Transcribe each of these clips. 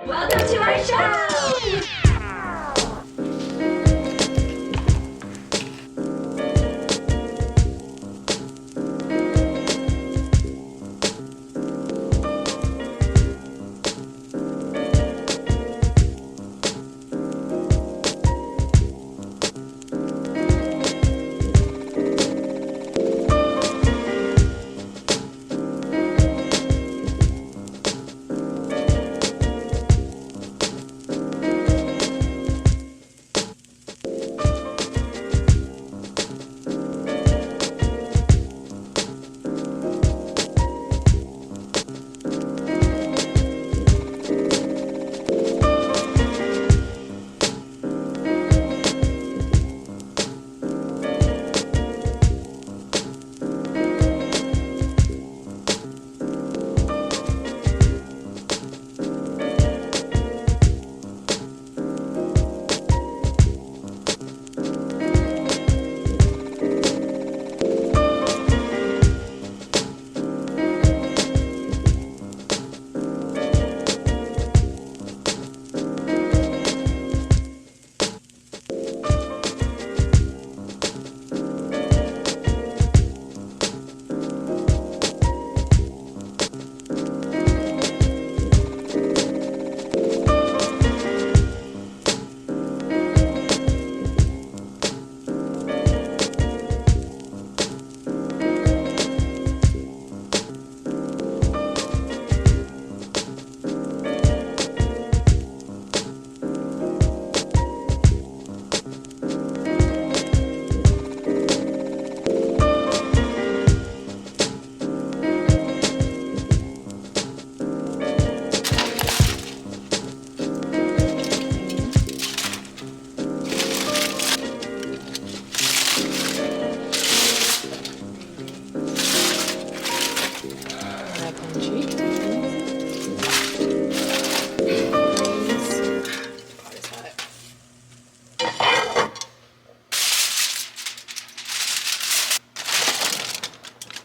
Welcome to our show!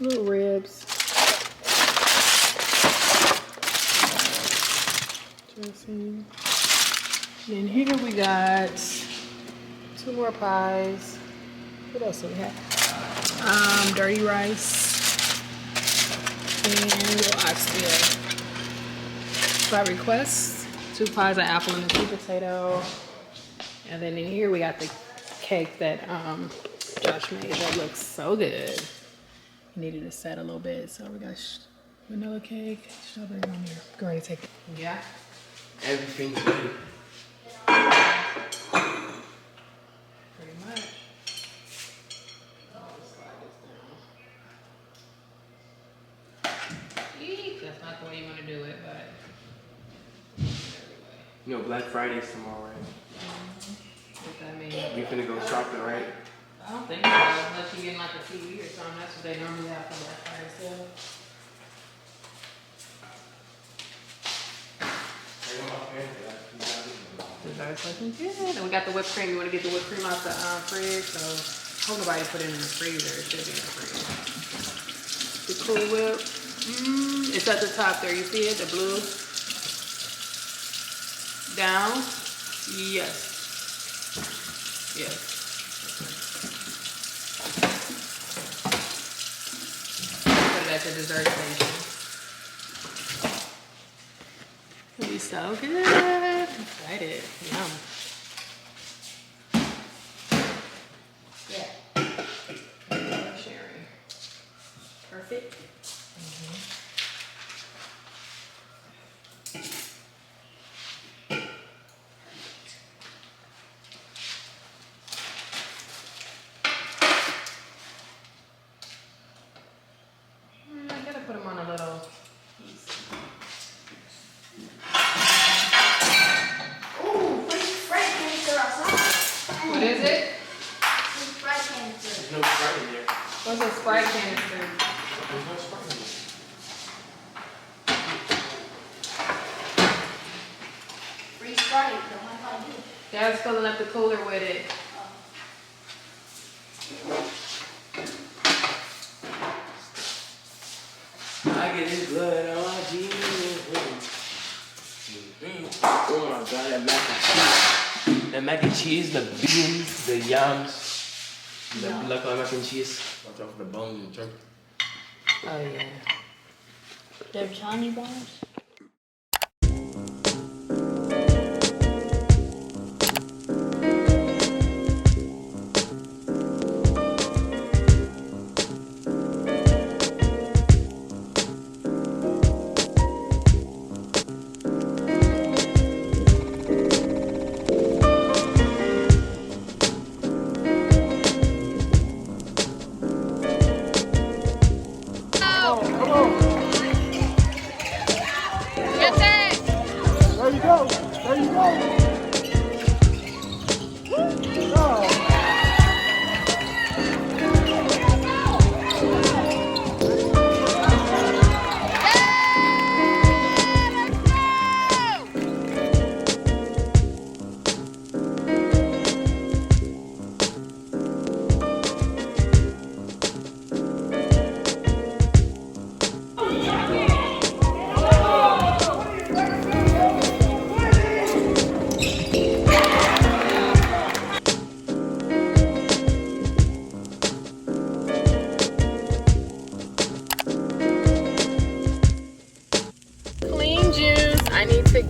Little ribs. Dressing. And here we got 2 more pies. What else do we have? Dirty rice and little oxtail. By request, 2 pies of apple and a sweet potato. And then in here we got the cake that Josh made that looks so good. Needed to set a little bit, so we got vanilla cake, strawberry on here. Go ahead and take it. Yeah. Everything's ready. Pretty much. That's not the way you want to do it, but. You know, Black Friday's tomorrow, right? What that mean? You finna go shopping, right? I don't think so, unless you get like a TV or something. That's what they normally have for Black Friday sale. Dessert's looking good. And we got the whipped cream. You want to get the whipped cream out the fridge, so hope nobody put it in the freezer. It should be in the freezer. The Cool Whip. It's at the top there. You see it? The blue. Down. Yes. Yes. Put it at the dessert station. It'll be so good. I'm excited. Yum. Yeah. Sharing. Perfect. Put them on a little piece. Ooh, free Sprite canister outside. What is it? Free Sprite canister. There's no Sprite in there. What's a Sprite canister? There's no Sprite in there. Free Sprite, don't mind if I do. Dad's filling up the cooler with it. I get his blood on my jeans. Oh my god, that mac and cheese. That mac and cheese, the beans, the yams, the black mac and cheese. Watch out for the bones and turkey. Oh yeah. They're tiny bones.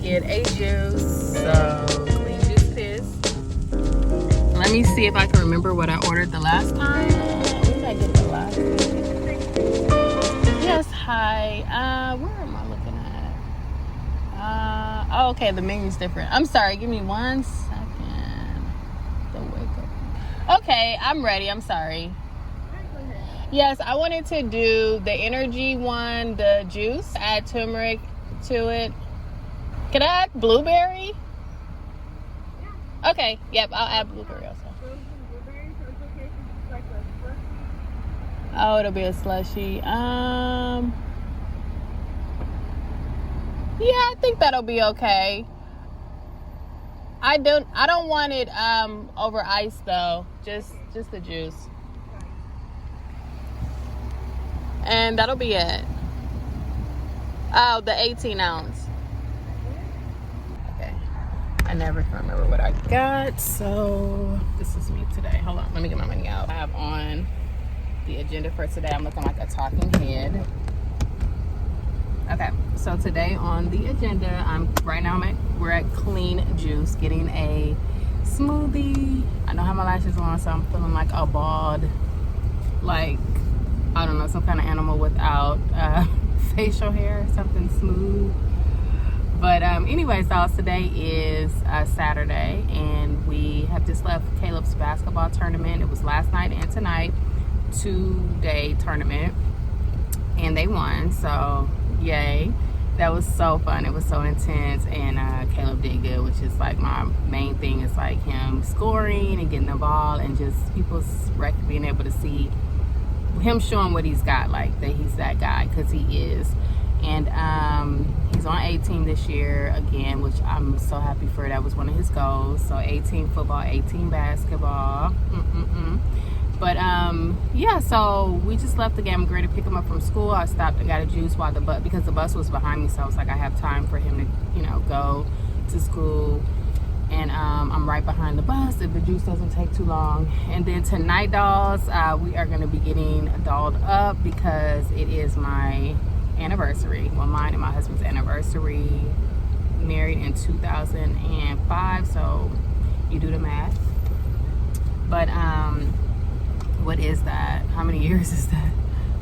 Get a juice, so clean juice it is. Let me see if I can remember what I ordered the last time. What did I get the last time? Yes, hi. Where am I looking at? Oh, okay, the menu's different. I'm sorry, give me 1 second. The wake up. Okay, I'm ready. I'm sorry. Yes, I wanted to do the energy one, the juice. Add turmeric to it. Can I add blueberry? Yeah. Okay, yep, I'll add blueberry also. Oh, it'll be a slushy. Yeah, I think that'll be okay. I don't want it over ice though. Just the juice. And that'll be it. Oh, the 18 ounce. I never can remember what I got, so this is me today. Hold on, let me get my money out. I have on the agenda for today. I'm looking like a talking head. Okay, so today on the agenda, we're at Clean Juice getting a smoothie. I don't have my lashes on, so I'm feeling like a bald, like, I don't know, some kind of animal without facial hair, something smooth. But anyway, so today is Saturday, and we have just left Caleb's basketball tournament. It was last night and tonight, 2-day tournament, and they won, so yay. That was so fun. It was so intense, and Caleb did good, which is like my main thing, is like him scoring and getting the ball, and just people being able to see him showing what he's got, like that he's that guy, because he is. And he's on 18 this year again, which I'm so happy for. That was one of his goals. So 18 football, 18 basketball. But yeah, so we just left the game. I'm ready to pick him up from school. I stopped and got a juice while because the bus was behind me, so I was like, I have time for him to, you know, go to school. And I'm right behind the bus if the juice doesn't take too long. And then tonight, dolls, we are going to be getting dolled up because it is my anniversary. Well, mine and my husband's anniversary. Married in 2005, so you do the math. But what is that? How many years is that?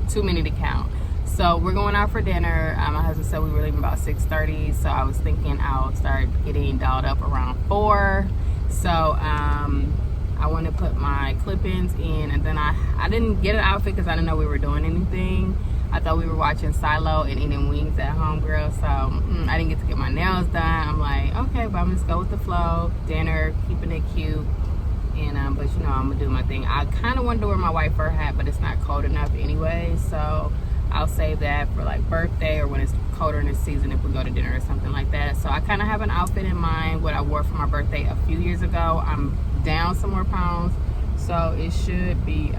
Too many to count. So we're going out for dinner. My husband said we were leaving about 6:30, so I was thinking I'll start getting dolled up around 4. So I want to put my clip-ins in, and then I didn't get an outfit because I didn't know we were doing anything. I thought we were watching Silo and eating wings at home, girl. So I didn't get to get my nails done. I'm like, okay, but I'm just go with the flow. Dinner, keeping it cute. And but you know, I'm gonna do my thing. I kind of wanted to wear my white fur hat, but it's not cold enough anyway. So I'll save that for like birthday or when it's colder in the season if we go to dinner or something like that. So I kind of have an outfit in mind, what I wore for my birthday a few years ago. I'm down some more pounds, so it should be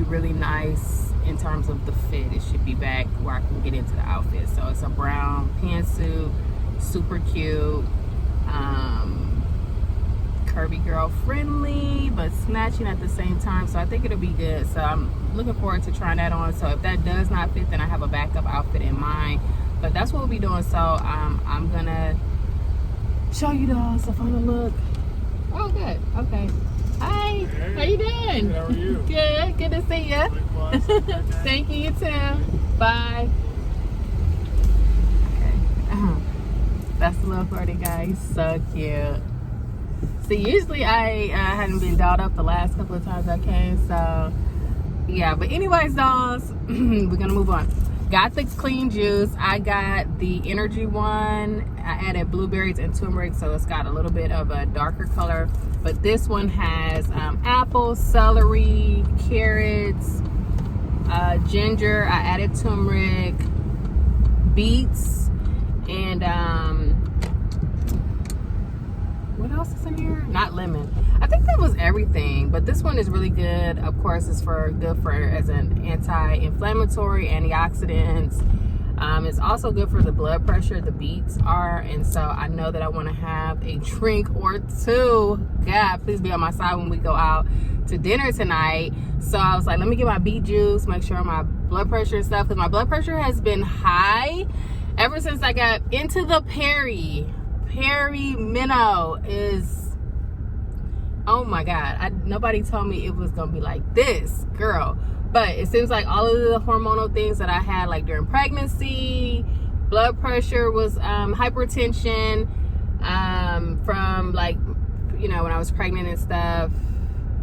really nice in terms of the fit. It should be back where I can get into the outfit. So it's a brown pantsuit, super cute, curvy girl friendly, but snatching at the same time. So I think it'll be good. So I'm looking forward to trying that on. So if that does not fit, then I have a backup outfit in mind. But that's what we'll be doing. So I'm gonna show you the final look. Oh, good. Okay. Hi. Hey. How you doing? Good, how are you? Good. Good to see you. Thank you. You too. Bye. Okay. That's the little party, guys. So cute. See, usually I hadn't been dolled up the last couple of times I came. So yeah. But anyways, dolls, we're gonna move on. Got the clean juice. I got the energy one. I added blueberries and turmeric, so it's got a little bit of a darker color. But this one has apples, celery, carrots, ginger. I added turmeric, beets, and what else is in here? Not lemon. I think that was everything, but this one is really good. Of course, it's good for as an anti-inflammatory, antioxidants. It's also good for the blood pressure. The beets are, and so I know that I want to have a drink or two. God, please be on my side when we go out to dinner tonight. So I was like, let me get my beet juice, make sure my blood pressure and stuff, because my blood pressure has been high ever since I got into the Minnow is, oh my God, nobody told me it was gonna be like this, girl. But it seems like all of the hormonal things that I had, like during pregnancy, blood pressure was hypertension, from like, you know, when I was pregnant and stuff,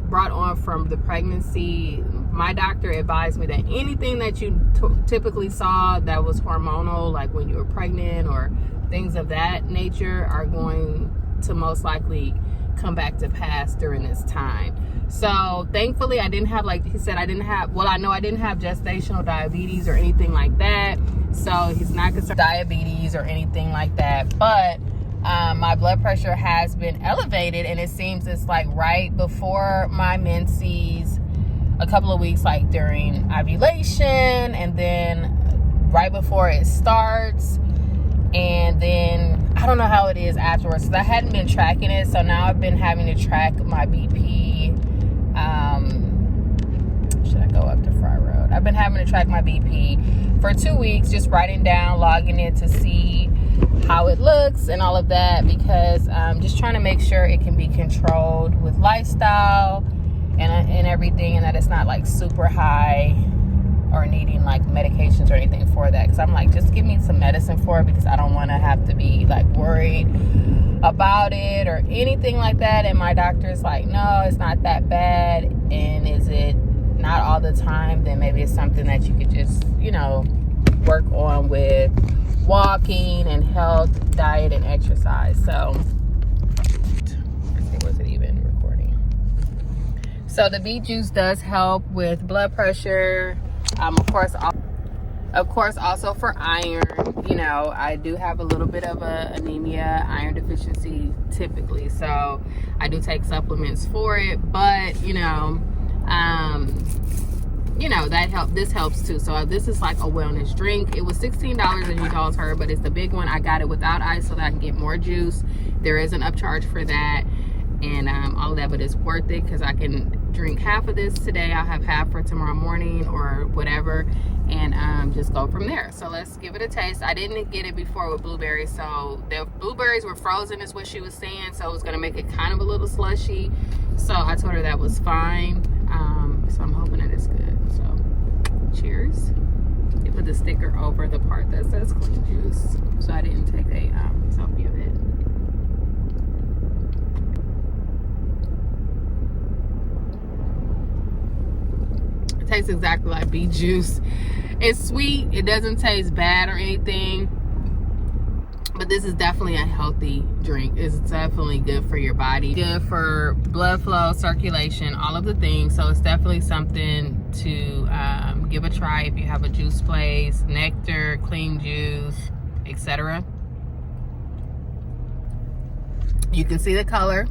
brought on from the pregnancy. My doctor advised me that anything that you typically saw that was hormonal, like when you were pregnant or things of that nature, are going to most likely come back to pass during this time. So thankfully I didn't have, like he said, I didn't have gestational diabetes or anything like that. So he's not concerned with diabetes or anything like that. But my blood pressure has been elevated, and it seems it's like right before my menses, a couple of weeks like during ovulation, and then right before it starts, and then I don't know how it is afterwards. So I hadn't been tracking it, so now I've been having to track my BP. Should I go up to Fry Road? I've been having to track my BP for 2 weeks, just writing down, logging it to see how it looks and all of that, because I'm just trying to make sure it can be controlled with lifestyle and everything, and that it's not like super high or needing like medications or anything for that. Because I'm like, just give me some medicine for it, because I don't want to have to be like worried about it or anything like that. And my doctor's like, no, it's not that bad. And is it not all the time? Then maybe it's something that you could just, you know, work on with walking and health, diet, and exercise. So let's see, was it even recording? So the beet juice does help with blood pressure. Of course, also for iron. You know, I do have a little bit of a anemia, iron deficiency typically, so I do take supplements for it. But you know, that help. This helps too. So this is like a wellness drink. It was $16 as you guys heard, but it's the big one. I got it without ice so that I can get more juice. There is an upcharge for that, and all of that, but it's worth it because I can drink half of this today. I'll have half for tomorrow morning or whatever, and just go from there. So let's give it a taste. I didn't get it before with blueberries, so the blueberries were frozen is what she was saying, so it was gonna make it kind of a little slushy. So I told her that was fine. So I'm hoping that it's good. So cheers. They put the sticker over the part that says clean juice, so I didn't take a selfie of it. Tastes exactly like beet juice. It's sweet. It doesn't taste bad or anything, but this is definitely a healthy drink. It's definitely good for your body, good for blood flow, circulation, all of the things. So it's definitely something to give a try if you have a juice place, nectar, clean juice, etc. You can see the color,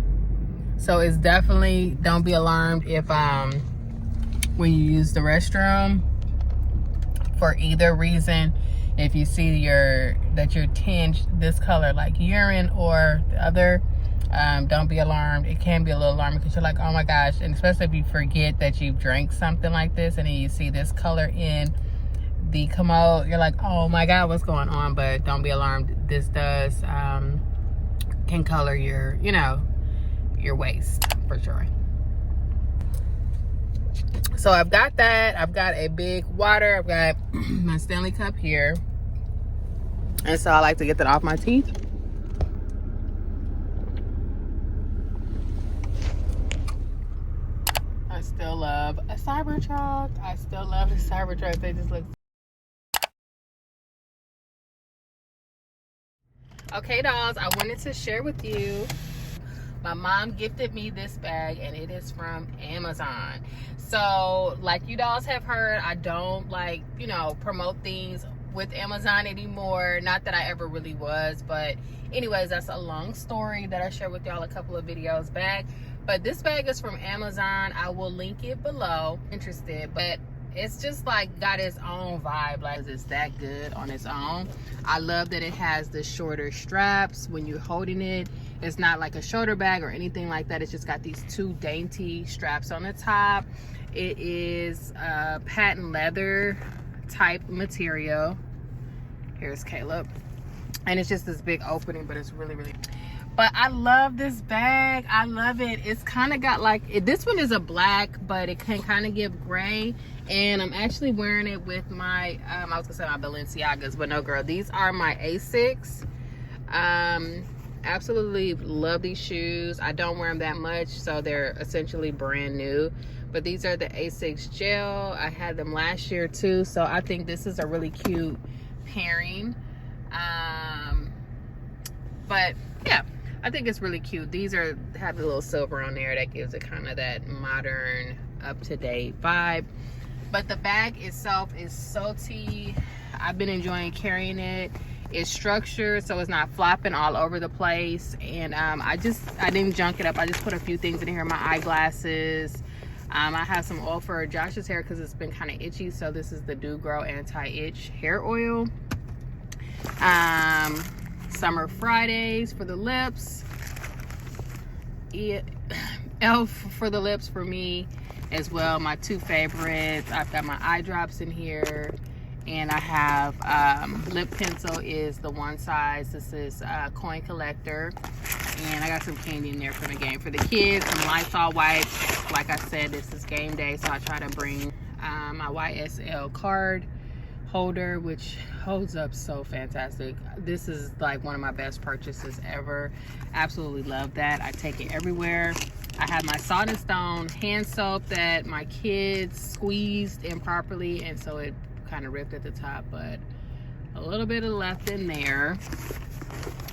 so it's definitely, don't be alarmed if when you use the restroom, for either reason. If you see that you're tinged this color like urine or the other, don't be alarmed. It can be a little alarming because you're like, oh my gosh, and especially if you forget that you've drank something like this and then you see this color in the commode, you're like, oh my god, what's going on? But don't be alarmed. This does can color your, you know, your waist for sure. So I've got that. I've got a big water. I've got my Stanley cup here, and so I like to get that off my teeth. I still love a Cybertruck. I still love the Cybertruck. They just look. Okay, dolls, I wanted to share with you. My mom gifted me this bag, and it is from Amazon. So, like you dolls have heard, I don't like, you know, promote things with Amazon anymore. Not that I ever really was, but anyways, that's a long story that I shared with y'all a couple of videos back. But this bag is from Amazon. I will link it below. Interested, but it's just like got its own vibe. Like, it's that good on its own. I love that it has the shorter straps when you're holding it. It's not like a shoulder bag or anything like that. It's just got these two dainty straps on the top. It is patent leather type material. Here's Caleb. And it's just this big opening, but it's really, really... But I love this bag. I love it. It's kind of got like... This one is a black, but it can kind of give gray. And I'm actually wearing it with my... I was going to say my Balenciagas, but no, girl. These are my ASICs. Absolutely love these shoes. I don't wear them that much, so they're essentially brand new. But these are the ASICs gel. I had them last year too, so I think this is a really cute pairing. But yeah, I think it's really cute. These have a little silver on there that gives it kind of that modern, up-to-date vibe. But the bag itself is so tea. I've been enjoying carrying it. It's structured so it's not flopping all over the place. And I didn't junk it up. I just put a few things in here. My eyeglasses. I have some oil for Josh's hair because it's been kind of itchy. So this is the Do Grow Anti-Itch Hair Oil. Summer Fridays for the lips. Elf for the lips for me as well. My two favorites. I've got my eye drops in here. And I have lip pencil is the one size. This is coin collector. And I got some candy in there for the game. For the kids, some Lysol wipes. Like I said, this is game day, so I try to bring my YSL card holder, which holds up so fantastic. This is like one of my best purchases ever. Absolutely love that. I take it everywhere. I have my Salt and Stone hand soap that my kids squeezed improperly, and so it kind of ripped at the top, but a little bit of left in there.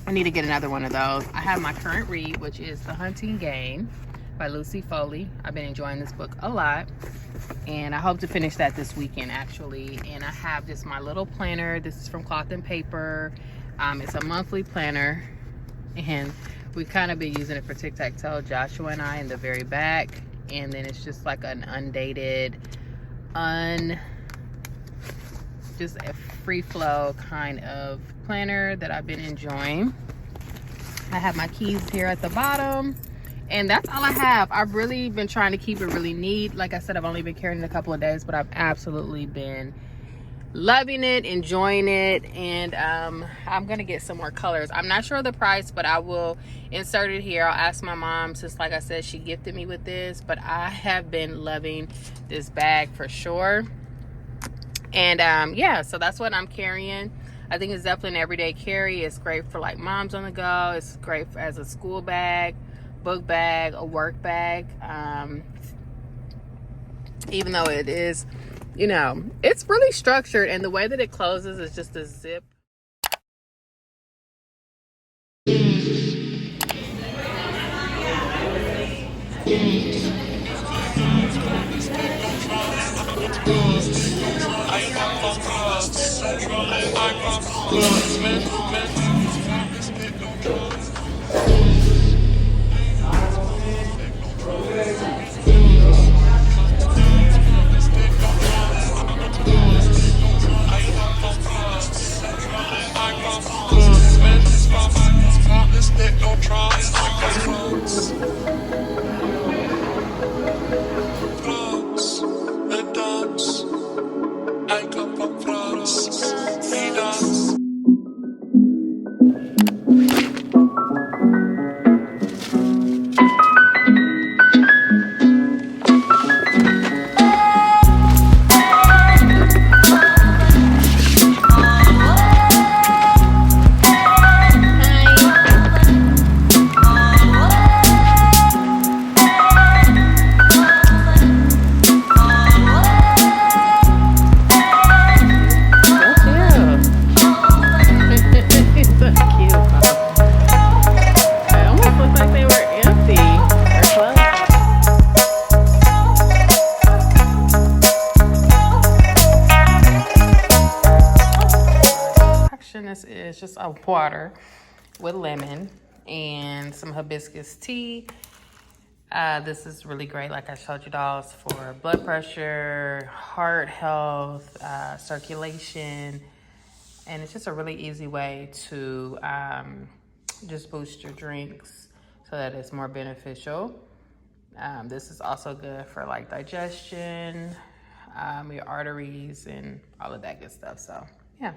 I need to get another one of those. I have my current read, which is The Hunting Game by Lucy Foley. I've been enjoying this book a lot, and I hope to finish that this weekend actually. And I have just my little planner. This is from Cloth and Paper. It's a monthly planner, and we've kind of been using it for tic-tac-toe, Joshua and I, in the very back. And then it's just like an undated, just a free flow kind of planner that I've been enjoying. I have my keys here at the bottom, and that's all I have. I've really been trying to keep it really neat. Like I said, I've only been carrying it a couple of days, but I've absolutely been loving it, enjoying it. And I'm gonna get some more colors. I'm not sure of the price, but I will insert it here. I'll ask my mom, since like I said, she gifted me with this. But I have been loving this bag for sure. And yeah, so that's what I'm carrying. I think it's definitely an everyday carry. It's great for like moms on the go. It's great as a school bag, book bag, a work bag. Even though it is, you know, it's really structured, and the way that it closes is just a zip. France. France, we dance. I come from France. We dance. This is just a water with lemon and some hibiscus tea. This is really great, like I showed you dolls, for blood pressure, heart health, circulation, and it's just a really easy way to just boost your drinks so that it's more beneficial. This is also good for like digestion, your arteries, and all of that good stuff. So yeah.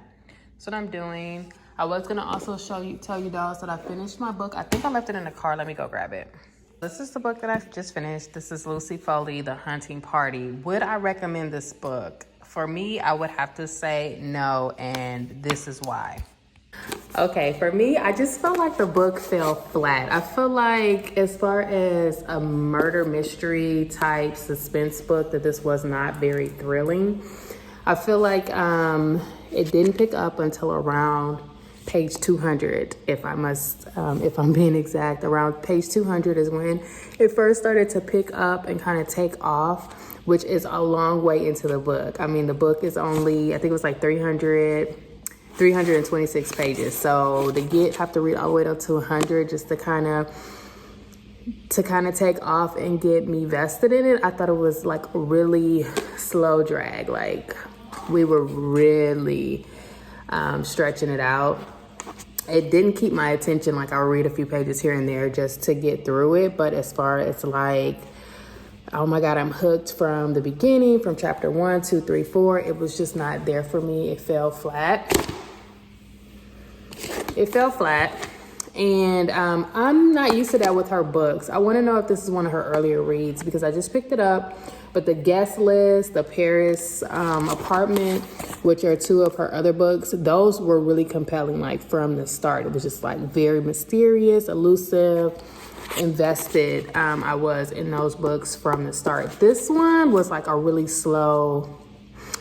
That's what I'm doing. I was gonna also tell you dolls that I finished my book. I think I left it in the car. Let me go grab it. This is the book that I just finished. This is Lucy Foley, The Hunting Party. Would I recommend this book? For me, I would have to say no, and this is why. Okay, for me, I just felt like the book fell flat. I feel like as far as a murder mystery type suspense book, that this was not very thrilling. I feel like it didn't pick up until around page 200, if I'm being exact. Around page 200 is when it first started to pick up and kind of take off, which is a long way into the book. I mean, the book is only, I think it was like 326 pages. So to have to read all the way up to 100 just to kind of take off and get me vested in it, I thought it was like a really slow drag. Like, we were really stretching it out. It didn't keep my attention. Like, I'll read a few pages here and there just to get through it. But as far as like, oh my God, I'm hooked from the beginning, from chapter 1, 2, 3, 4. It was just not there for me. It fell flat. And I'm not used to that with her books. I want to know if this is one of her earlier reads, because I just picked it up. But the guest list, the Paris apartment, which are two of her other books, those were really compelling, like from the start. It was just like very mysterious, elusive, invested. I was in those books from the start. This one was like a really slow,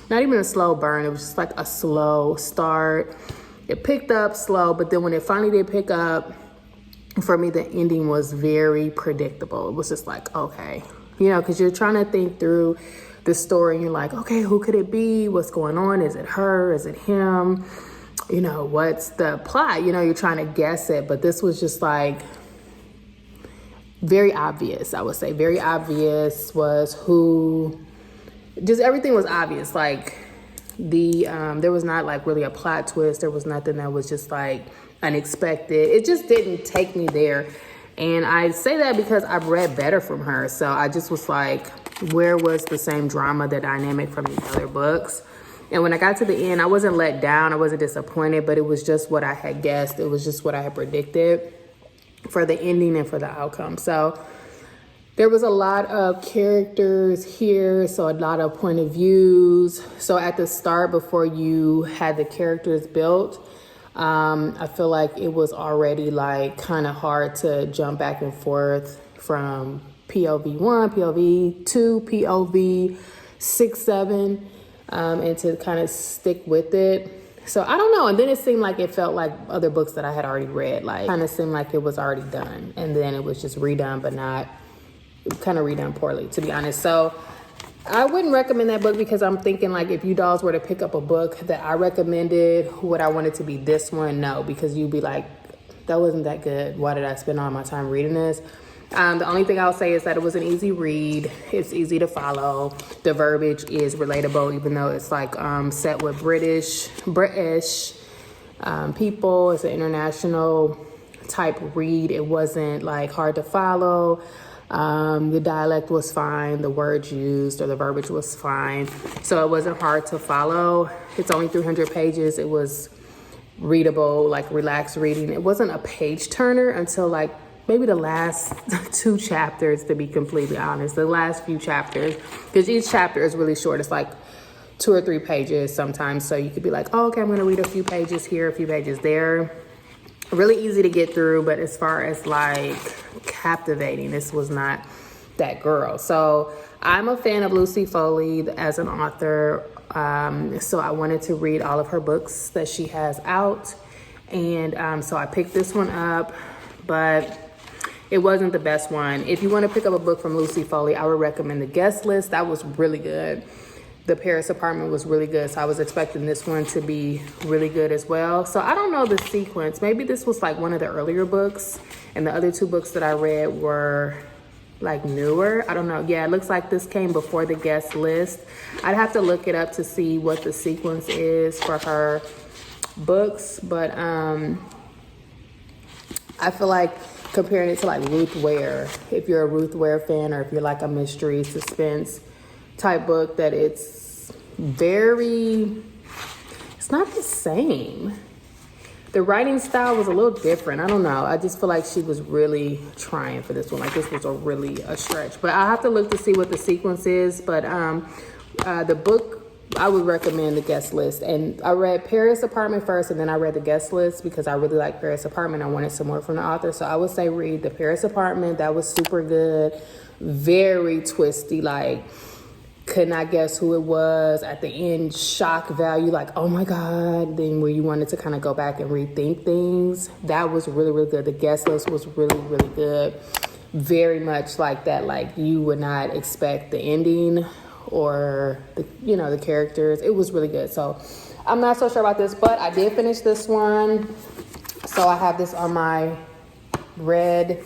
not even a slow burn. It was just like a slow start. It picked up slow, but then when it finally did pick up, for me, the ending was very predictable. It was just like, okay. You know, because you're trying to think through the story and you're like, okay, who could it be? What's going on? Is it her? Is it him? You know, what's the plot? You know, you're trying to guess it. But this was just like very obvious, I would say. Very obvious was who, just everything was obvious. Like there was not like really a plot twist. There was nothing that was just like unexpected. It just didn't take me there. And I say that because I've read better from her. So I just was like, where was the same drama, the dynamic from these other books? And when I got to the end, I wasn't let down. I wasn't disappointed, but it was just what I had guessed. It was just what I had predicted for the ending and for the outcome. So there was a lot of characters here. So a lot of point of views. So at the start, before you had the characters built, I feel like it was already like kind of hard to jump back and forth from POV 1, POV 2, POV 6, 7, and to kind of stick with it. So I don't know. And then it seemed like it felt like other books that I had already read, like kind of seemed like it was already done. And then it was just redone, but not kind of redone poorly, to be honest. So I wouldn't recommend that book, because I'm thinking like if you dolls were to pick up a book that I recommended, would I want it to be this one? No, because you'd be like, that wasn't that good. Why did I spend all my time reading this? The only thing I'll say is that it was an easy read. It's easy to follow. The verbiage is relatable, even though it's like set with British people. It's an international type read. It wasn't like hard to follow. The dialect was fine. The words used or the verbiage was fine. So it wasn't hard to follow. It's only 300 pages. It was readable, like relaxed reading. It wasn't a page turner until like maybe the last 2 chapters, to be completely honest. The last few chapters, because each chapter is really short. It's like 2 or 3 pages sometimes. So you could be like, oh, okay, I'm going to read a few pages here, a few pages there. Really easy to get through, but as far as like captivating, this was not that girl. So I'm a fan of Lucy Foley as an author. So I wanted to read all of her books that she has out. And so I picked this one up, but it wasn't the best one. If you want to pick up a book from Lucy Foley, I would recommend The Guest List. That was really good. The Paris Apartment was really good. So I was expecting this one to be really good as well. So I don't know the sequence. Maybe this was like one of the earlier books and the other 2 books that I read were like newer. I don't know. Yeah, it looks like this came before The Guest List. I'd have to look it up to see what the sequence is for her books. But I feel like comparing it to like Ruth Ware, if you're a Ruth Ware fan, or if you're like a mystery suspense type book, that it's not the same. The writing style was a little different. I don't know. I just feel like she was really trying for this one. Like this was a stretch. But I'll have to look to see what the sequence is. But the book, I would recommend The Guest List. And I read Paris Apartment first, and then I read The Guest List because I really like Paris Apartment. I wanted some more from the author. So I would say read the Paris Apartment. That was super good. Very twisty, like could not guess who it was. At the end, shock value, like, oh my God. Then where you wanted to kind of go back and rethink things. That was really, really good. The Guest List was really, really good. Very much like that, like you would not expect the ending or the characters. It was really good. So I'm not so sure about this, but I did finish this one. So I have this on my red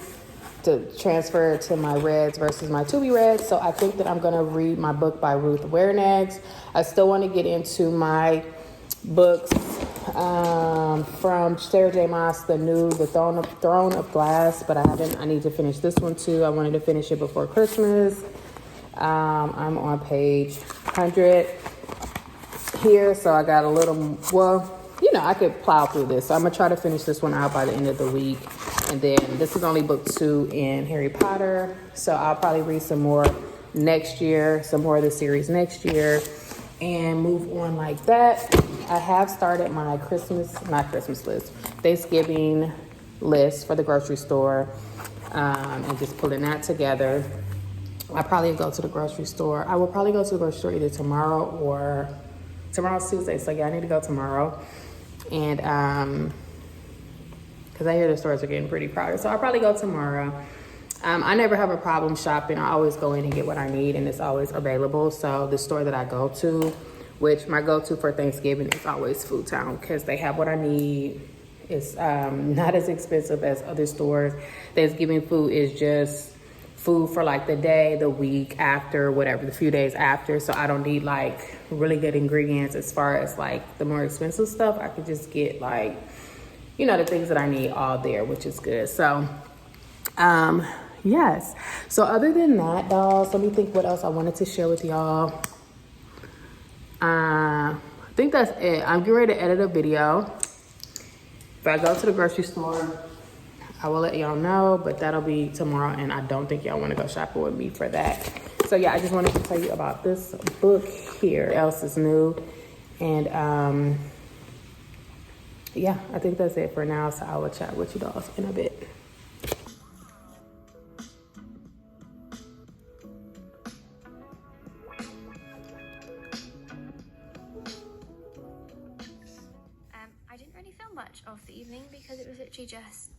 to transfer to my reds versus my to be reds. So I think that I'm gonna read my book by Ruth Ware next. I still want to get into my books from Sarah J. Maas, the Throne of Glass, but I haven't. I need to finish this one too. I wanted to finish it before Christmas. I'm on page 100 here, so I got a little, I could plow through this. So I'm gonna try to finish this one out by the end of the week. And then this is only book 2 in Harry Potter. So I'll probably read some more next year, some more of the series next year, and move on like that. I have started my Thanksgiving list for the grocery store, and just pulling that together. I probably go to the grocery store. I will probably go to the grocery store either tomorrow or tomorrow's Tuesday. So yeah, I need to go tomorrow. And, because I hear the stores are getting pretty crowded. So I'll probably go tomorrow. I never have a problem shopping. I always go in and get what I need, and it's always available. So the store that I go to, which my go-to for Thanksgiving is always Food Town, because they have what I need. It's not as expensive as other stores. Thanksgiving food is just food for like the day, the week after, whatever, the few days after. So I don't need like really good ingredients as far as like the more expensive stuff. I could just get like, the things that I need all there, which is good. So, yes. So other than that, dolls, let me think what else I wanted to share with y'all. I think that's it. I'm getting ready to edit a video. If I go to the grocery store, I will let y'all know, but that'll be tomorrow, and I don't think y'all want to go shopping with me for that. So yeah, I just wanted to tell you about this book here. What else is new? And yeah, I think that's it for now. So I will chat with you dolls in a bit. I didn't really film much of the evening because it was literally just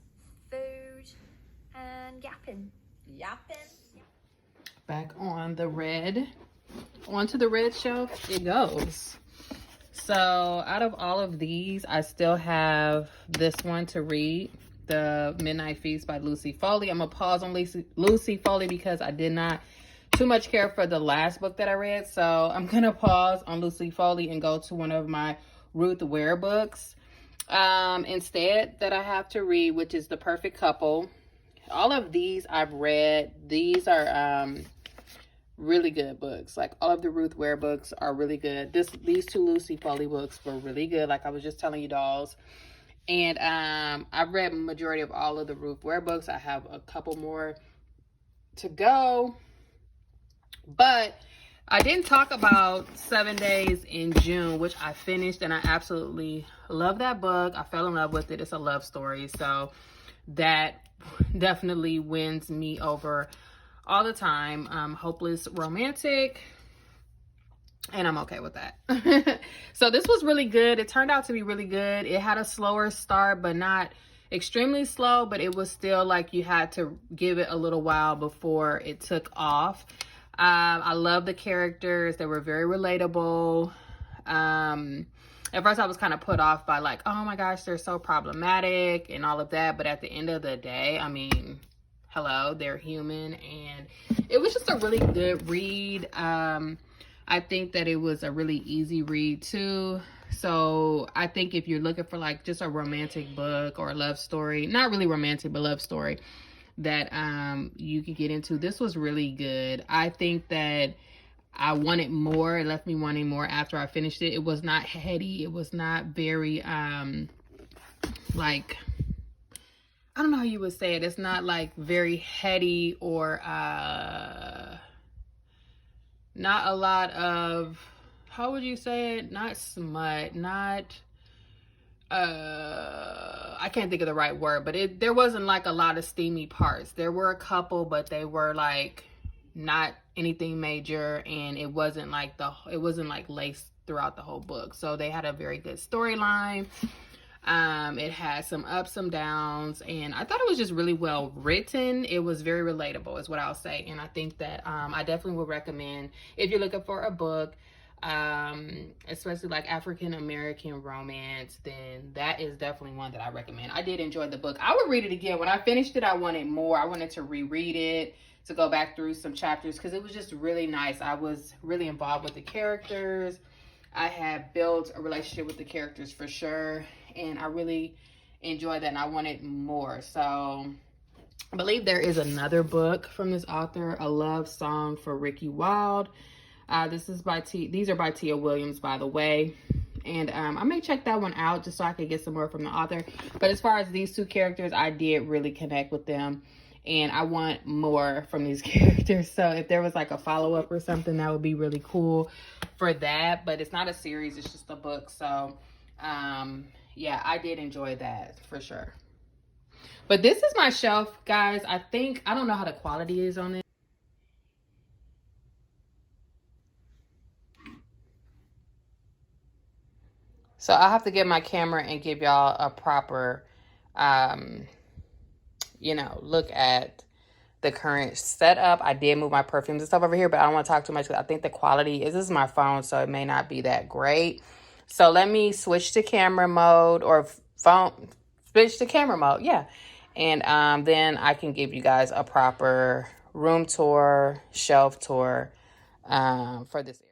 food and yapping. Back on the red, onto the red shelf it goes. So out of all of these, I still have this one to read, The Midnight Feast by Lucy Foley. I'm gonna pause on Lucy Foley because I did not too much care for the last book that I read. So I'm gonna pause on Lucy Foley and go to one of my Ruth Ware books. instead that I have to read, which is The Perfect Couple. All of these I've read. These are really good books. Like all of the Ruth Ware books are really good. These two Lucy Foley books were really good, like I was just telling you, dolls. And I've read majority of all of the Ruth Ware books. I have a couple more to go, but I didn't talk about 7 Days in June, which I finished, and I absolutely love that book. I fell in love with it. It's a love story, so that definitely wins me over all the time. Hopeless romantic, and I'm okay with that. So this was really good. It turned out to be really good. It had a slower start, but not extremely slow, but it was still like you had to give it a little while before it took off. I love the characters. They were very relatable. At first I was kind of put off by like, oh my gosh, they're so problematic and all of that. But at the end of the day, I mean, hello, they're human. And it was just a really good read. I think that it was a really easy read too. So I think if you're looking for like just a romantic book or a love story, not really romantic, but love story, that you could get into, this was really good. I think that I wanted more. It left me wanting more after I finished it. It was not heady. It was not very like, I don't know how you would say it. It's not like very heady or not a lot of, how would you say it? Not smut, not I can't think of the right word, but there wasn't like a lot of steamy parts. There were a couple, but they were like not anything major, and it wasn't like laced throughout the whole book. So they had a very good storyline. It had some ups, some downs, and I thought it was just really well written. It was very relatable is what I'll say. And I think that I definitely would recommend, if you're looking for a book, especially like African American romance, then that is definitely one that I recommend. I did enjoy the book. I would read it again. When I finished it, I wanted more. I wanted to reread it, to go back through some chapters, because it was just really nice. I was really involved with the characters. I had built a relationship with the characters for sure, and I really enjoyed that, and I wanted more. So I believe there is another book from this author, A Love Song for Ricky Wilde. This is by these are by Tia Williams, by the way. And I may check that one out just so I could get some more from the author. But as far as these two characters, I did really connect with them. And I want more from these characters. So if there was like a follow-up or something, that would be really cool for that. But it's not a series, it's just a book. So yeah, I did enjoy that for sure. But this is my shelf, guys. I don't know how the quality is on it. So I have to get my camera and give y'all a proper, you know, look at the current setup. I did move my perfumes and stuff over here, but I don't want to talk too much. I think the quality this is my phone, so it may not be that great. So let me switch to camera mode, or switch to camera mode. Yeah. And then I can give you guys a proper room tour, shelf tour for this area.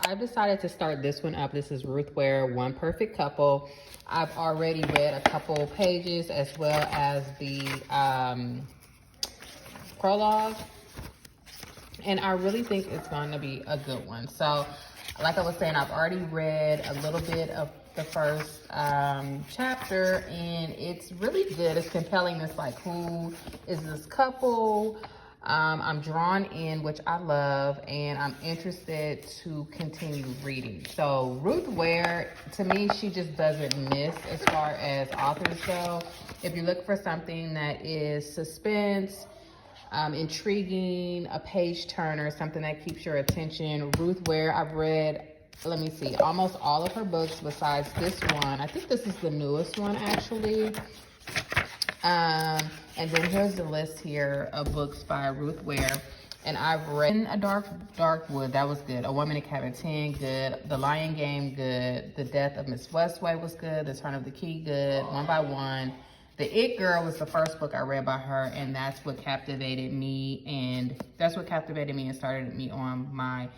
I've decided to start this one up. This is Ruth Ware, One Perfect Couple. I've already read a couple pages as well as the prologue, and I really think it's going to be a good one. So like I was saying, I've already read a little bit of the first chapter, and it's really good. It's compelling. It's like, who is this couple? I'm drawn in, which I love, and I'm interested to continue reading. So Ruth Ware, to me, she just doesn't miss as far as authors go. If you look for something that is suspense, intriguing, a page turner, something that keeps your attention, Ruth Ware, I've read let me see, almost all of her books besides this one. I think this is the newest one, actually. And then here's the list here of books by Ruth Ware. And I've read A Dark Wood, that was good. A Woman in Cabin 10, good. The Lion Game, good. The Death of Miss Westway was good. The Turn of the Key, good. One by One. The It Girl was the first book I read by her, and that's what captivated me. And that's what captivated me and started me on my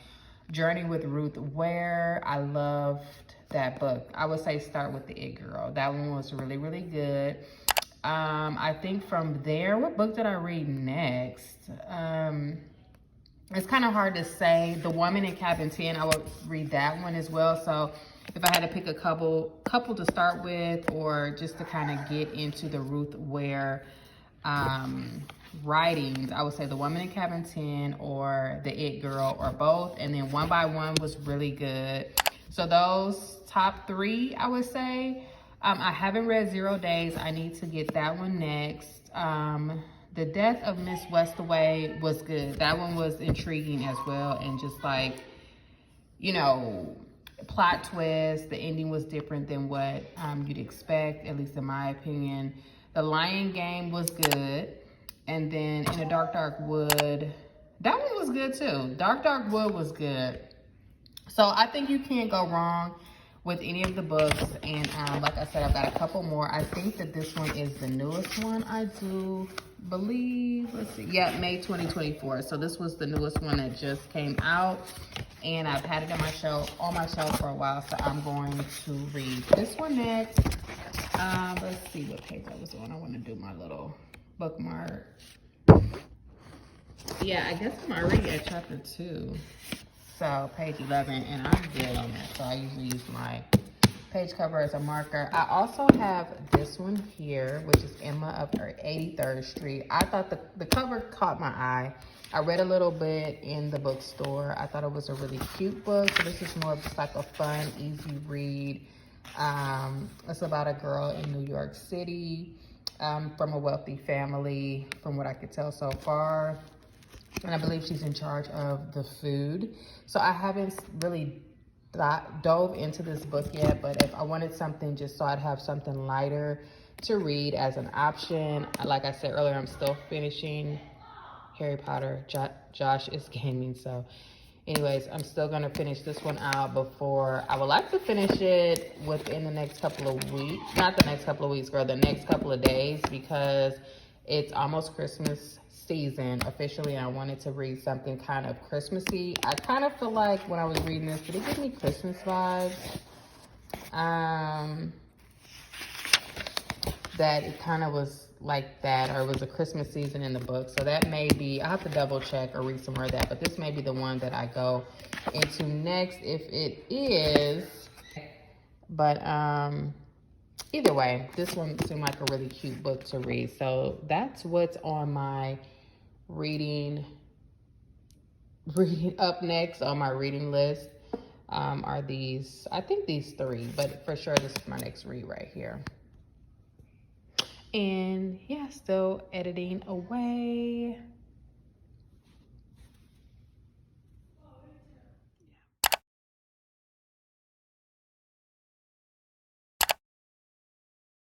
journey with Ruth Ware. I loved that book. I would say start with The It Girl. That one was really, really good. I think from there, what book did I read next? It's kind of hard to say. The Woman in Cabin 10, I would read that one as well. So if I had to pick a couple to start with, or just to kind of get into the Ruth Ware writings, I would say The Woman in Cabin 10 or The It Girl, or both. And then One by One was really good. So those top three, I would say. I haven't read 0 Days. I need to get that one next. The Death of Miss Westaway was good. That one was intriguing as well. And just like, you know, plot twist. The ending was different than what you'd expect, at least in my opinion. The Lion Game was good. And then In a Dark Wood, that one was good too. Dark Wood was good. So I think you can't go wrong with any of the books. And like I said, I've got a couple more. I think that this one is the newest one, I do believe. Let's see. Yeah, May 2024. So this was the newest one that just came out. And I've had it on my shelf for a while. So I'm going to read this one next. Let's see what page I was on. I want to do my little bookmark. Yeah, I guess I'm already at chapter 2. So page 11, and I'm good on that. So I usually use my page cover as a marker. I also have this one here, which is Emma of 83rd Street. I thought the cover caught my eye. I read a little bit in the bookstore. I thought it was a really cute book. So this is more of just like a fun, easy read. It's about a girl in New York City, from a wealthy family, from what I could tell so far. And I believe she's in charge of the food. So I haven't really dove into this book yet, but if I wanted something just so I'd have something lighter to read as an option, like I said earlier, I'm still finishing Harry Potter. Josh is gaming, so anyways, I'm still gonna finish this one out before, I would like to finish it within the next couple of weeks. Not the next couple of weeks, girl, the next couple of days, because it's almost Christmas season officially, and I wanted to read something kind of Christmassy. I kind of feel like when I was reading this, did it give me Christmas vibes? That it kind of was like that, or it was a Christmas season in the book. So that may be, I'll have to double check or read some more of that, but this may be the one that I go into next if it is. But either way, this one seemed like a really cute book to read. So that's what's on my reading up next on my reading list. Are these, I think these 3, but for sure this is my next read right here. And yeah, still editing away.